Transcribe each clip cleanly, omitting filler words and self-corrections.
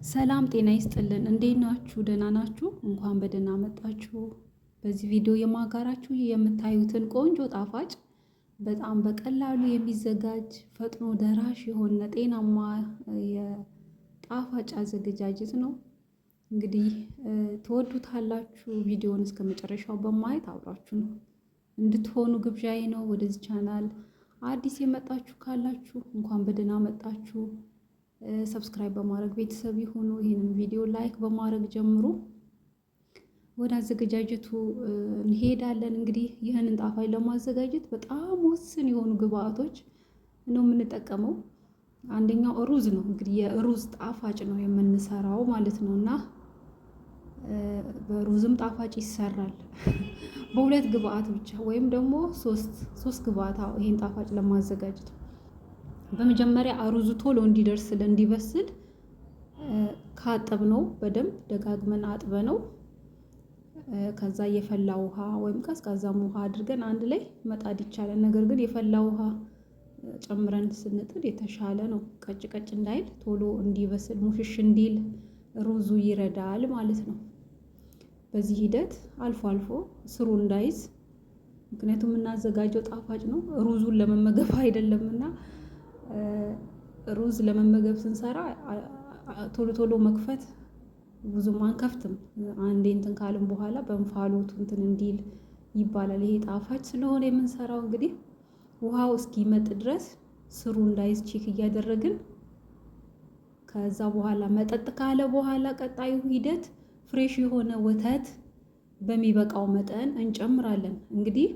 ሰላም ጤና ይስጥልን። እንዴት ናችሁ? ደህና ናችሁ? እንኳን በደህና መጣችሁ። በዚህ ቪዲዮ የማጋራችሁ የምታዩትን ቆንጆ ጣፋጭ በጣም በቀላሉ የሚዘጋጅ ፈጥኖ ደራሽ የሆነ ጤናማ የጣፋጭ አዘገጃጀት ነው። እንግዲህ ትወዱታላችሁ። ቪዲዮውን እስከ መጨረሻው በማየት አብራችሁ ነው እንድትሆኑ ግብዣዬ ነው። ወደዚህ ቻናል አዲስ የመጣችሁ ካላችሁ እንኳን በደህና መጣችሁ። ሰብስክራይብ በማድረግ ቤተሰብ ይሁኑ። ይህንን ቪዲዮ ላይክ በማድረግ ጀምሩ። ወደ አዘገጃጀቱ እንሄዳለን። እንግዲህ ይህንን ጣፋጭ ለማዘጋጀት በጣም ውስን የሆኑ ግብአቶች ነው የምንጠቀመው። አንደኛው ሩዝ ነው። እንግዲህ የሩዝ ጣፋጭ ነው የምንሰራው ማለት ነው እና በሩዝም ጣፋጭ ይሰራል በሁለት ግብአት ብቻ ወይም ደግሞ ሶስት ግብአት ይሄን ጣፋጭ ለማዘጋጀት በመጀመሪያ ሩዙ ቶሎ እንዲበስል ካጠብነው በደንብ ደጋግመን አጥበነው ከዛ የፈላ ውሃ ወይም ቀዝቃዛም ውሃ አድርገን አንድ ላይ መጣድ ይቻላል። ነገር ግን የፈላ ውሃ ጨምረን ስንጥድ የተሻለ ነው። ቀጭ እንዳይል ቶሎ እንዲበስል ሙሽሽ እንዲል ሩዙ ይረዳል ማለት ነው። በዚህ ሂደት አልፎ አልፎ ስሩ እንዳይዝ፣ ምክንያቱም የምናዘጋጀው ጣፋጭ ነው ሩዙን ለመመገብ አይደለምና ሩዝ ለመመገብ ስንሰራ ቶሎ መክፈት ብዙም አንከፍትም። አንዴ እንትን ካልን በኋላ በእንፋሎቱ እንትን እንዲል ይባላል። ይሄ ጣፋጭ ስለሆነ የምንሰራው እንግዲህ ውሃው እስኪመጥ ድረስ ስሩ እንዳይዝ ቼክ እያደረግን ከዛ በኋላ መጠጥ ካለ በኋላ ቀጣዩ ሂደት ፍሬሽ የሆነ ወተት በሚበቃው መጠን እንጨምራለን። እንግዲህ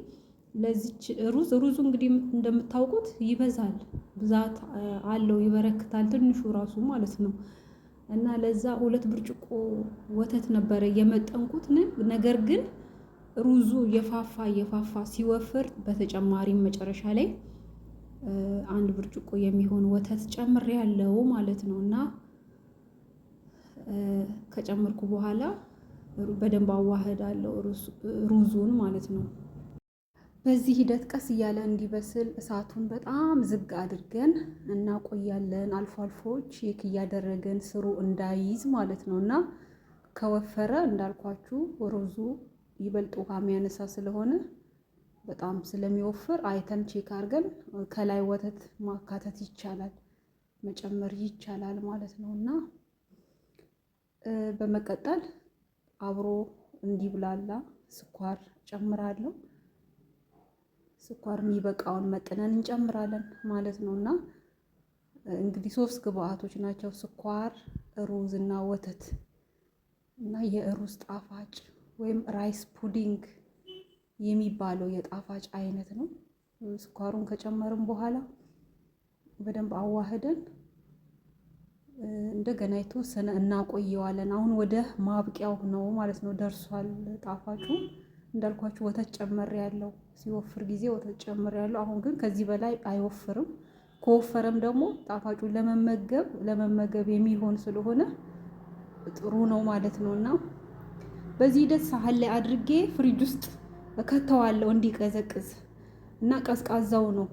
ለዚች ሩዙ እንግዲህ እንደምታውቁት ይበዛል፣ ብዛት አለው፣ ይበረክታል ትንሹ ራሱ ማለት ነው እና ለዛ 2 ብርጭቆ ወተት ነበረ የመጠንኩት። ነገር ግን ሩዙ የፋፋ ሲወፍር በተጨማሪም መጨረሻ ላይ 1 ብርጭቆ የሚሆን ወተት ጨምሬያለሁ ማለት ነው እና ከጨመርኩ በኋላ በደንብ አዋህዳለሁ ሩዙን ማለት ነው። በዚህ ሂደት ቀስ እያለ እንዲበስል እሳቱን በጣም ዝግ አድርገን እናቆያለን። አልፎ አልፎ ቼክ እያደረገን ስሩ እንዳይዝ ማለት ነው እና ከወፈረ እንዳልኳችሁ ሩዙ ይበልጥ ውሃ የሚያነሳ ስለሆነ በጣም ስለሚወፍር አይተን ቼክ አድርገን ከላይ ወተት ማካተት ይቻላል፣ መጨመር ይቻላል ማለት ነው እና በመቀጠል አብሮ እንዲብላላ ስኳር ጨምራለሁ። ስኳር የሚበቃውን መጠነን እንጨምራለን ማለት ነው እና እንግዲህ 3 ግብአቶች ናቸው፣ ስኳር፣ ሩዝ እና ወተት እና የሩዝ ጣፋጭ ወይም ራይስ ፑዲንግ የሚባለው የጣፋጭ አይነት ነው። ስኳሩን ከጨመርን በኋላ በደንብ አዋህደን እንደገና የተወሰነ እናቆየዋለን። አሁን ወደ ማብቂያው ነው ማለት ነው፣ ደርሷል ጣፋጩ። እንዳልኳችሁ ወተት ጨምሬያለሁ፣ ሲወፍር ጊዜ ወተት ጨምሬያለሁ። አሁን ግን ከዚህ በላይ አይወፍርም። ከወፈረም ደግሞ ጣፋጩን ለመመገብ የሚሆን ስለሆነ ጥሩ ነው ማለት ነው እና በዚህ ሂደት ሳህን ላይ አድርጌ ፍሪጅ ውስጥ ከተዋለሁ እንዲቀዘቅዝ እና ቀዝቃዛው ነው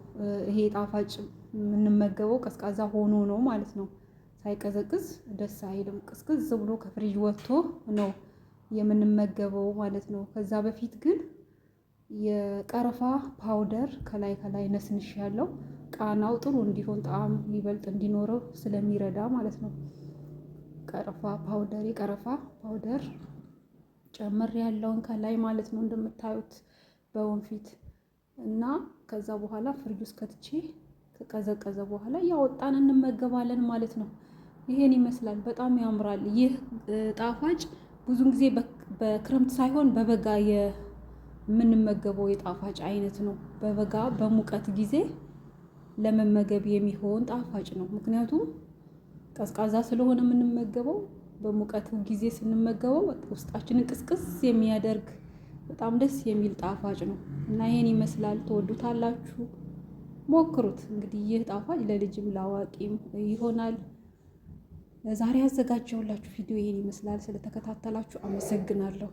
ይሄ ጣፋጭ የምንመገበው ቀዝቃዛ ሆኖ ነው ማለት ነው። ሳይቀዘቅዝ ደስ አይልም። ቅዝቅዝ ብሎ ከፍሪጅ ወጥቶ ነው የምንመገበው ማለት ነው። ከዛ በፊት ግን የቀረፋ ፓውደር ከላይ ነስንሽ ያለው ቃናው ጥሩ እንዲሆን ጣዕም ይበልጥ እንዲኖረው ስለሚረዳ ማለት ነው። የቀረፋ ፓውደር ጨምር ያለውን ከላይ ማለት ነው እንደምታዩት በወንፊት እና ከዛ በኋላ ፍሪጅ ውስጥ ከትቼ ከቀዘቀዘ በኋላ ያወጣን እንመገባለን ማለት ነው። ይሄን ይመስላል። በጣም ያምራል። ይህ ጣፋጭ ብዙን ጊዜ በክረምት ሳይሆን በበጋ የምንመገበው የጣፋጭ አይነት ነው። በበጋ በሙቀት ጊዜ ለመመገብ የሚሆን ጣፋጭ ነው። ምክንያቱም ቀዝቃዛ ስለሆነ የምንመገበው፣ በሙቀት ጊዜ ስንመገበው ውስጣችንን ቅስቅስ የሚያደርግ በጣም ደስ የሚል ጣፋጭ ነው እና ይሄን ይመስላል። ትወዱታላችሁ፣ ሞክሩት። እንግዲህ ይህ ጣፋጭ ለልጅም ለአዋቂም ይሆናል። ዛሬ ያዘጋጀሁላችሁ ቪዲዮ ይሄን ይመስላል። ስለተከታተላችሁ አመሰግናለሁ።